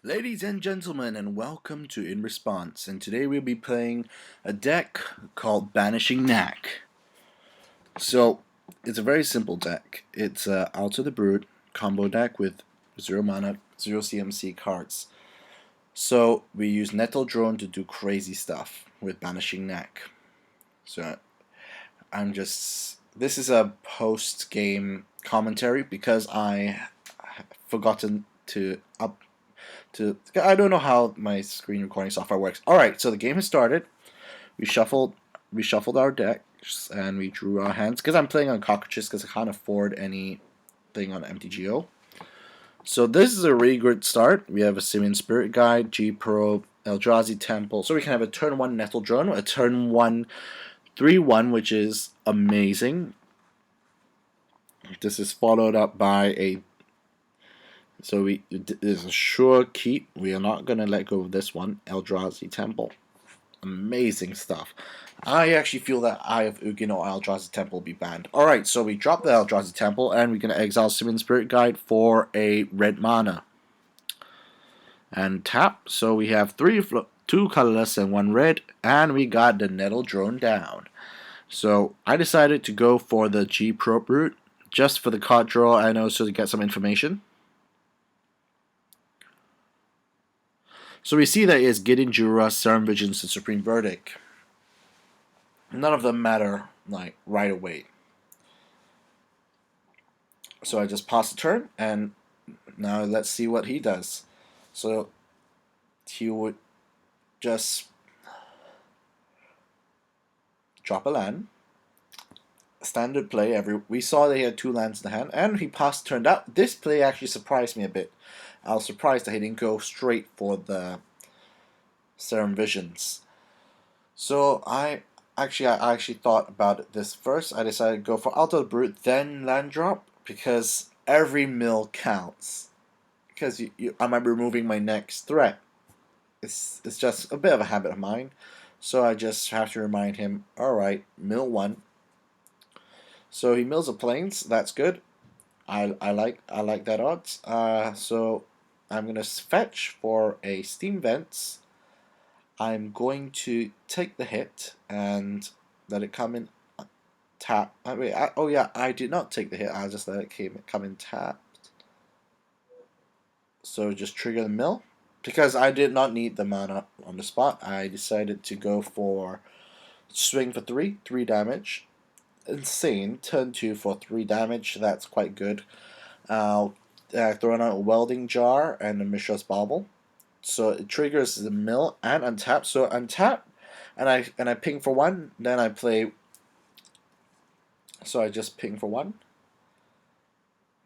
Ladies and gentlemen, and welcome to In Response. And today we'll be playing a deck called Banishing Knack. So, it's a very simple deck. It's a Alter the Brood combo deck with 0 mana, 0 CMC cards. So, we use Nettle Drone to do crazy stuff with Banishing Knack. So, this is a post-game commentary because I have forgotten I don't know how my screen recording software works. Alright, so the game has started. We shuffled our decks and we drew our hands. Because I'm playing on cockroaches because I can't afford anything on MTGO. So this is a really good start. We have a Simian Spirit Guide, G-Probe, Eldrazi Temple. So we can have a turn 1 Nettle Drone, a turn 1 3-1, which is amazing. This is followed up by a it is a sure keep. We are not going to let go of this one. Eldrazi Temple. Amazing stuff. I actually feel that Eye of Ugin or Eldrazi Temple will be banned. Alright, so we drop the Eldrazi Temple and we're going to exile Simian Spirit Guide for a red mana. And tap. So we have 2 colorless and 1 red. And we got the Nettle Drone down. So I decided to go for the G-Probe route. Just for the card draw and also to get some information. So we see that it is Gideon Jura, Serum Visions, and Supreme Verdict. None of them matter like right away. So I just pass the turn, and now let's see what he does. So he would just drop a land. Standard play. We saw that he had 2 lands in the hand, and he passed turned out. This play actually surprised me a bit. I was surprised that he didn't go straight for the Serum Visions. So I actually thought about this first. I decided to go for Alter the Brood, then land drop, because every mill counts. Because I might be removing my next threat. It's just a bit of a habit of mine. So I just have to remind him, alright, mill 1. So he mills a plains, that's good. I like that odds. So I'm gonna fetch for a Steam Vents. I'm going to take the hit and let it come in tap. Oh yeah, I did not take the hit. I just let it come in tapped. So just trigger the mill. Because I did not need the mana on the spot, I decided to go for swing for 3 damage. Insane. Turn 2 for 3 damage. That's quite good. I'll throw out a Welding Jar and a Mishra's Bauble. So it triggers the mill and untap. So untap, and I ping for 1. Then I play. So I just ping for 1.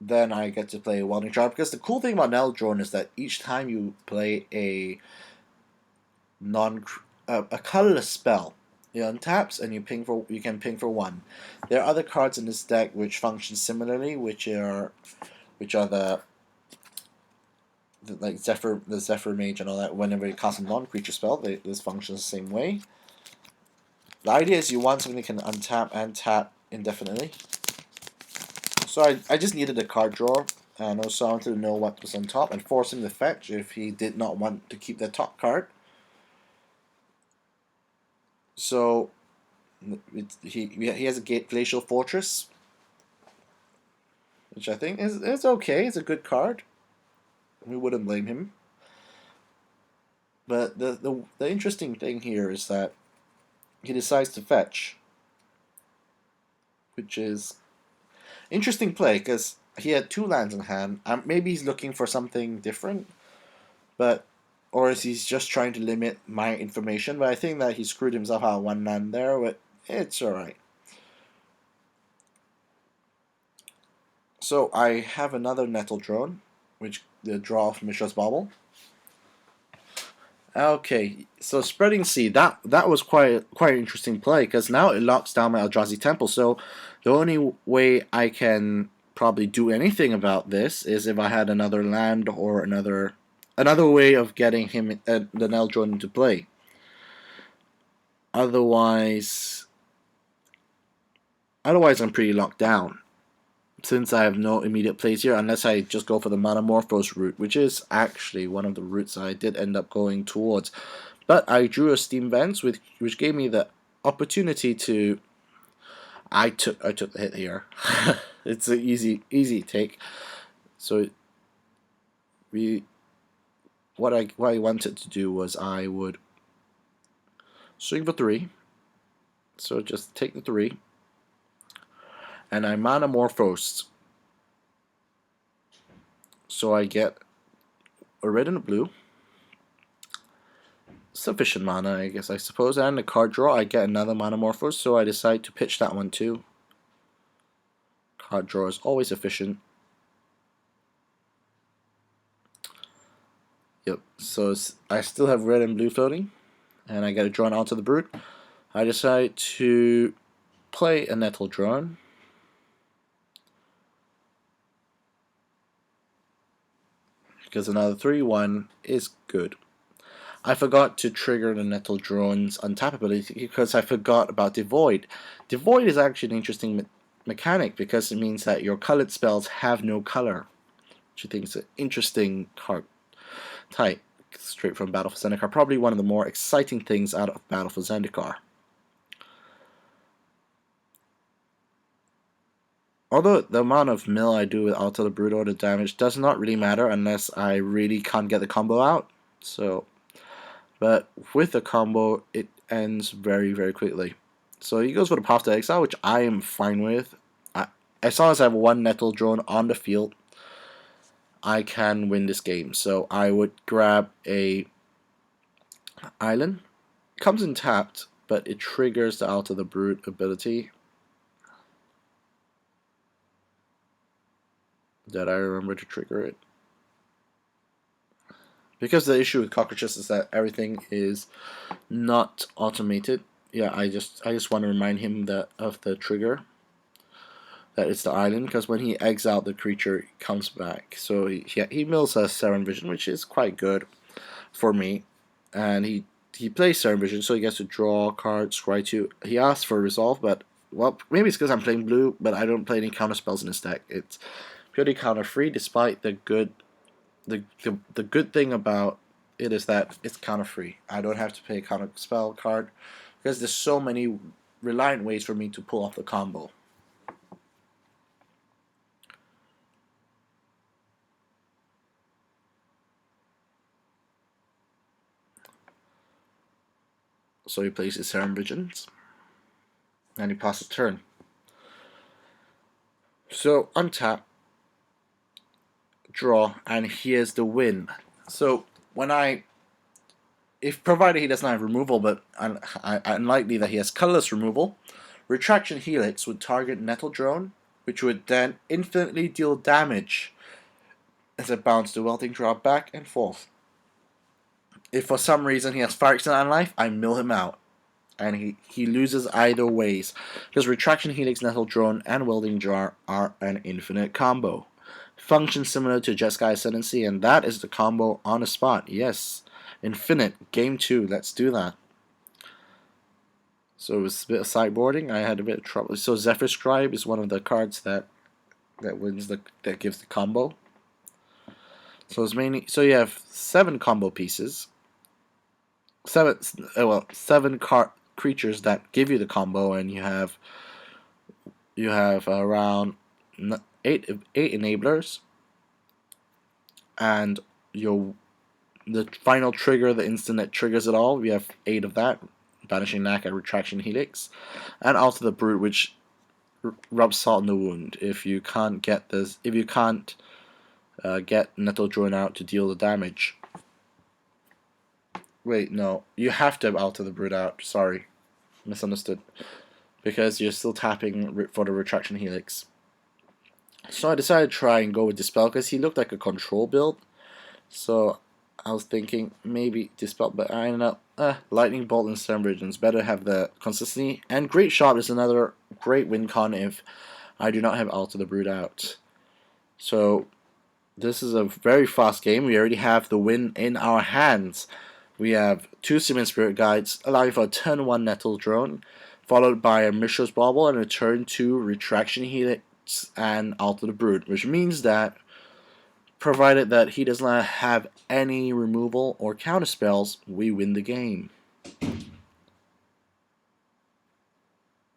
Then I get to play Welding Jar, because the cool thing about Nettle Drone is that each time you play a colorless spell, it untaps and you can ping for 1. There are other cards in this deck which function similarly, which are the like the Zephyr Mage and all that. Whenever you cast a non-creature spell, this functions the same way. The idea is you want something that can untap and tap indefinitely. So I just needed a card draw, and also I wanted to know what was on top and force him to fetch if he did not want to keep the top card. So he has a Glacial Fortress, which I think is okay. It's a good card. We wouldn't blame him. But the interesting thing here is that he decides to fetch, which is interesting play because he had 2 lands in hand. Maybe he's looking for something different, or is he just trying to limit my information? But I think that he screwed himself out of 1 land there. But it's alright. So I have another Nettle Drone, which the draw of Mishra's Bauble. Okay, so Spreading Seed, that was quite an interesting play, because now it locks down my Eldrazi Temple. So the only way I can probably do anything about this is if I had another land or another way of getting him the Nettle Drone into play. Otherwise I'm pretty locked down. since I have no immediate plays here, unless I just go for the Manamorphose route, which is actually one of the routes I did end up going towards. But I drew a Steam Vents, which gave me the opportunity to. I took the hit here. It's an easy take. So what I wanted to do was I would swing for 3. So just take the 3, and I Manamorphose. So I get a red and a blue. Sufficient mana, I guess, I suppose. And the card draw, I get another Manamorphose, so I decide to pitch that one too. Card draw is always efficient. Yep, so I still have red and blue floating, and I get a drone onto the Brute. I decide to play a Nettle Drone. Because another 3/1 is good. I forgot to trigger the Nettle Drone's untap because I forgot about Devoid. Devoid is actually an interesting mechanic because it means that your colored spells have no color, which I think is an interesting card type, straight from Battle for Zendikar. Probably one of the more exciting things out of Battle for Zendikar. Although the amount of mill I do with Alter the Brute or the damage does not really matter unless I really can't get the combo out. So, but with the combo, it ends very quickly. So he goes for the Path to Exile, which I am fine with. As long as I have one Nettle Drone on the field, I can win this game. So I would grab a island. It comes in tapped, but it triggers the Alter the Brute ability that I remember to trigger it. Because the issue with cockroaches is that everything is not automated. Yeah, I just want to remind him that of the trigger. That it's the island, because when he eggs out the creature, it comes back. So he mills a Serum Vision, which is quite good for me. And he plays Serum Vision, so he gets to draw cards, scry 2. He asks for Resolve, but, well, maybe it's because I'm playing blue, but I don't play any counter spells in his deck. It's purely counter free, despite the good thing about it is that it's counter free. I don't have to pay a counter spell card because there's so many reliant ways for me to pull off the combo. So he plays his Serum Visions and he passes turn. So untap, draw, and here's the win. So if provided he doesn't have removal, but unlikely that he has colorless removal, Retraction Helix would target Nettle Drone, which would then infinitely deal damage as it bounced the Welting Drop back and forth. If for some reason he has Phyrexian on life, I mill him out. And he loses either ways. Because Retraction Helix, Nettle Drone, and Welding Jar are an infinite combo. Functions similar to Jeskai Ascendancy, and that is the combo on the spot. Yes. Infinite. Game 2. Let's do that. So it was a bit of sideboarding. I had a bit of trouble. So Zephyr Scribe is one of the cards that wins that gives the combo. So it's mainly you have 7 combo pieces. 7 creatures that give you the combo, and you have around 8 enablers, and the final trigger, the instant that triggers it all, we have 8 of that. Banishing Knack and Retraction Helix, and also the Brute, which rubs salt in the wound. If you can't get get Nettle Drone out to deal the damage. Wait, no, you have to have Alter the Brute out. Sorry, misunderstood. Because you're still tapping for the Retraction Helix. So I decided to try and go with Dispel because he looked like a control build. So I was thinking maybe Dispel, but I ended up Lightning Bolt and Serum Visions. Better have the consistency. And Great Shot is another great win con if I do not have Alter the Brute out. So this is a very fast game. We already have the win in our hands. We have 2 Simian Spirit Guides, allowing for a turn 1 Nettle Drone, followed by a Mishra's Bauble and a turn 2 Retraction and Alter the Brood, which means that provided that he does not have any removal or counter spells, we win the game.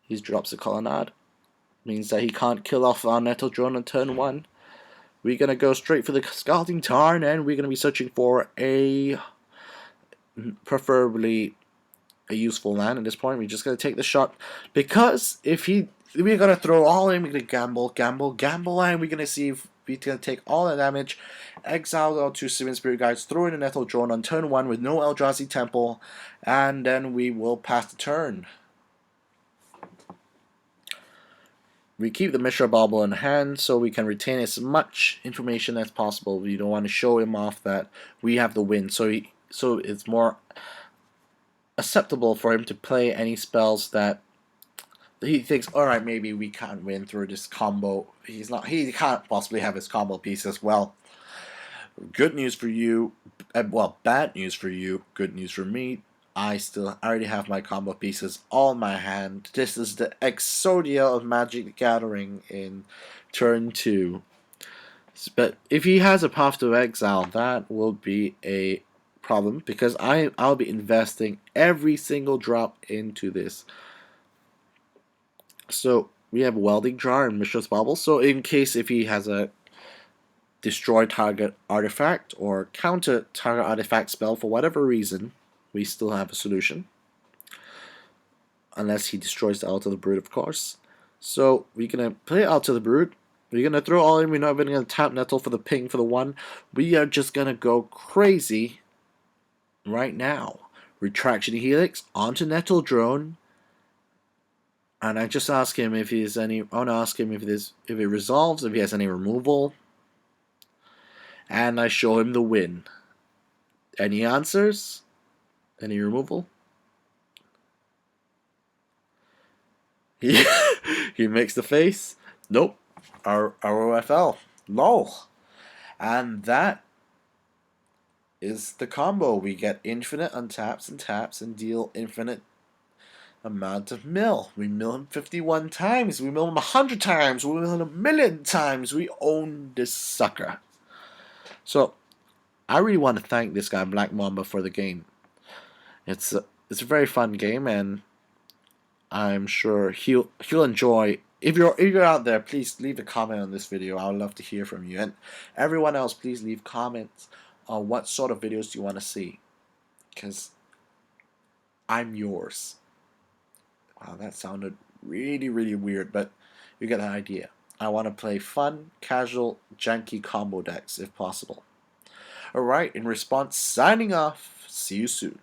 He drops a Colonnade. Means that he can't kill off our Nettle Drone on turn 1. We're going to go straight for the Scalding Tarn, and we're going to be searching for a preferably a useful land at this point. We're just going to take the shot, because if we're going to throw all in, we're going to gamble, and we're going to see if we're going to take all the damage, exile our 2 Simian Spirit Guides, throw in a Nettle Drone on turn 1 with no Eldrazi Temple, and then we will pass the turn. We keep the Mishra Bauble in hand so we can retain as much information as possible. We don't want to show him off that we have the win, so it's more acceptable for him to play any spells that he thinks, alright, maybe we can't win through this combo. He can't possibly have his combo piece as well. Good news for you, well, bad news for you, good news for me. I already have my combo pieces all in my hand. This is the Exodia of Magic the Gathering in turn 2. But if he has a Path to Exile, that will be a problem, because I'll be investing every single drop into this. So we have Welding Jar and Mishra's Bauble. So in case if he has a destroy target artifact or counter target artifact spell for whatever reason, we still have a solution. Unless he destroys the Altar of the Brood, of course. So we're going to play Altar of the Brood. We're going to throw all in. We're not even going to tap Nettle for the ping for the 1. We are just going to go crazy right now. Retraction Helix onto Nettle Drone. And I just ask him if he has any. I want to ask him if it resolves, if he has any removal. And I show him the win. Any answers? Any removal? He makes the face. Nope. ROFL. Lol. And that is the combo. We get infinite untaps and taps and deal infinite amount of mill. We mill him 51 times. We mill him 100 times. We mill him 1,000,000 times. We own this sucker. So, I really want to thank this guy, Black Mamba, for the game. It's a very fun game, and I'm sure he'll enjoy. If you're out there, please leave a comment on this video. I would love to hear from you. And everyone else, please leave comments on what sort of videos you want to see, because I'm yours. Wow, that sounded really, really weird, but you get the idea. I want to play fun, casual, janky combo decks if possible. Alright, in response, signing off. See you soon.